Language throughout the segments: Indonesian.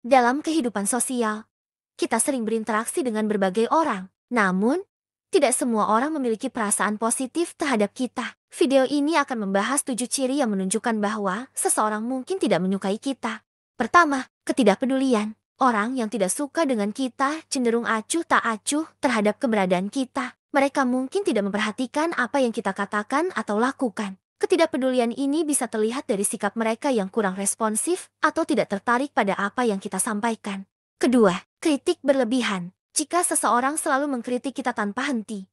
Dalam kehidupan sosial, kita sering berinteraksi dengan berbagai orang. Namun, tidak semua orang memiliki perasaan positif terhadap kita. Video ini akan membahas 7 ciri yang menunjukkan bahwa seseorang mungkin tidak menyukai kita. Pertama, ketidakpedulian. Orang yang tidak suka dengan kita cenderung acuh tak acuh terhadap keberadaan kita. Mereka mungkin tidak memperhatikan apa yang kita katakan atau lakukan. Ketidakpedulian ini bisa terlihat dari sikap mereka yang kurang responsif atau tidak tertarik pada apa yang kita sampaikan. Kedua, kritik berlebihan. Jika seseorang selalu mengkritik kita tanpa henti,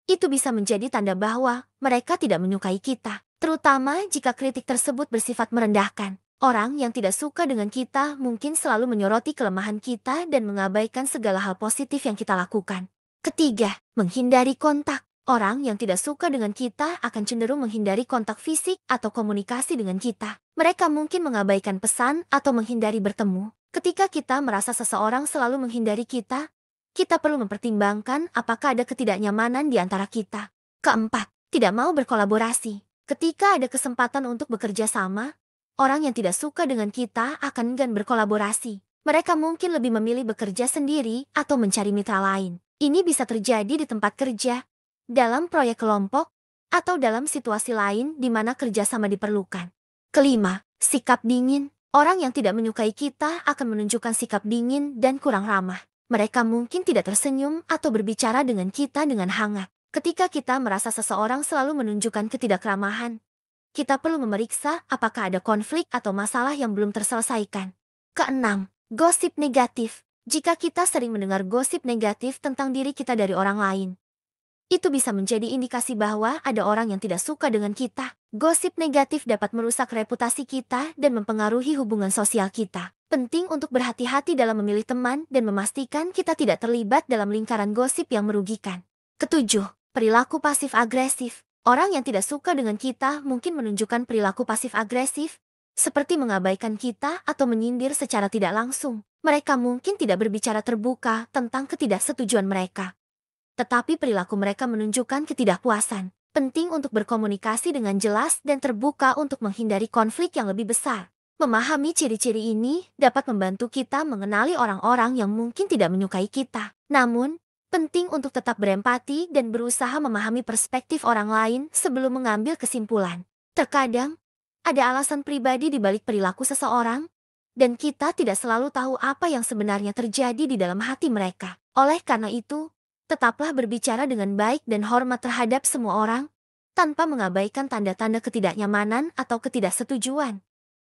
itu bisa menjadi tanda bahwa mereka tidak menyukai kita, terutama jika kritik tersebut bersifat merendahkan. Orang yang tidak suka dengan kita mungkin selalu menyoroti kelemahan kita dan mengabaikan segala hal positif yang kita lakukan. Ketiga, menghindari kontak. Orang yang tidak suka dengan kita akan cenderung menghindari kontak fisik atau komunikasi dengan kita. Mereka mungkin mengabaikan pesan atau menghindari bertemu. Ketika kita merasa seseorang selalu menghindari kita perlu mempertimbangkan apakah ada ketidaknyamanan di antara kita. Keempat, tidak mau berkolaborasi. Ketika ada kesempatan untuk bekerja sama, orang yang tidak suka dengan kita akan enggan berkolaborasi. Mereka mungkin lebih memilih bekerja sendiri atau mencari mitra lain. Ini bisa terjadi di tempat kerja, dalam proyek kelompok, atau dalam situasi lain di mana kerjasama diperlukan. Kelima, sikap dingin. Orang yang tidak menyukai kita akan menunjukkan sikap dingin dan kurang ramah. Mereka mungkin tidak tersenyum atau berbicara dengan kita dengan hangat. Ketika kita merasa seseorang selalu menunjukkan ketidakramah, kita perlu memeriksa apakah ada konflik atau masalah yang belum terselesaikan. Keenam, gosip negatif. Jika kita sering mendengar gosip negatif tentang diri kita dari orang lain, itu bisa menjadi indikasi bahwa ada orang yang tidak suka dengan kita. Gosip negatif dapat merusak reputasi kita dan mempengaruhi hubungan sosial kita. Penting untuk berhati-hati dalam memilih teman dan memastikan kita tidak terlibat dalam lingkaran gosip yang merugikan. Ketujuh, perilaku pasif-agresif. Orang yang tidak suka dengan kita mungkin menunjukkan perilaku pasif-agresif, seperti mengabaikan kita atau menyindir secara tidak langsung. Mereka mungkin tidak berbicara terbuka tentang ketidaksetujuan mereka, tetapi perilaku mereka menunjukkan ketidakpuasan. Penting untuk berkomunikasi dengan jelas dan terbuka untuk menghindari konflik yang lebih besar. Memahami ciri-ciri ini dapat membantu kita mengenali orang-orang yang mungkin tidak menyukai kita. Namun, penting untuk tetap berempati dan berusaha memahami perspektif orang lain sebelum mengambil kesimpulan. Terkadang, ada alasan pribadi di balik perilaku seseorang, dan kita tidak selalu tahu apa yang sebenarnya terjadi di dalam hati mereka. Oleh karena itu, tetaplah berbicara dengan baik dan hormat terhadap semua orang, tanpa mengabaikan tanda-tanda ketidaknyamanan atau ketidaksetujuan.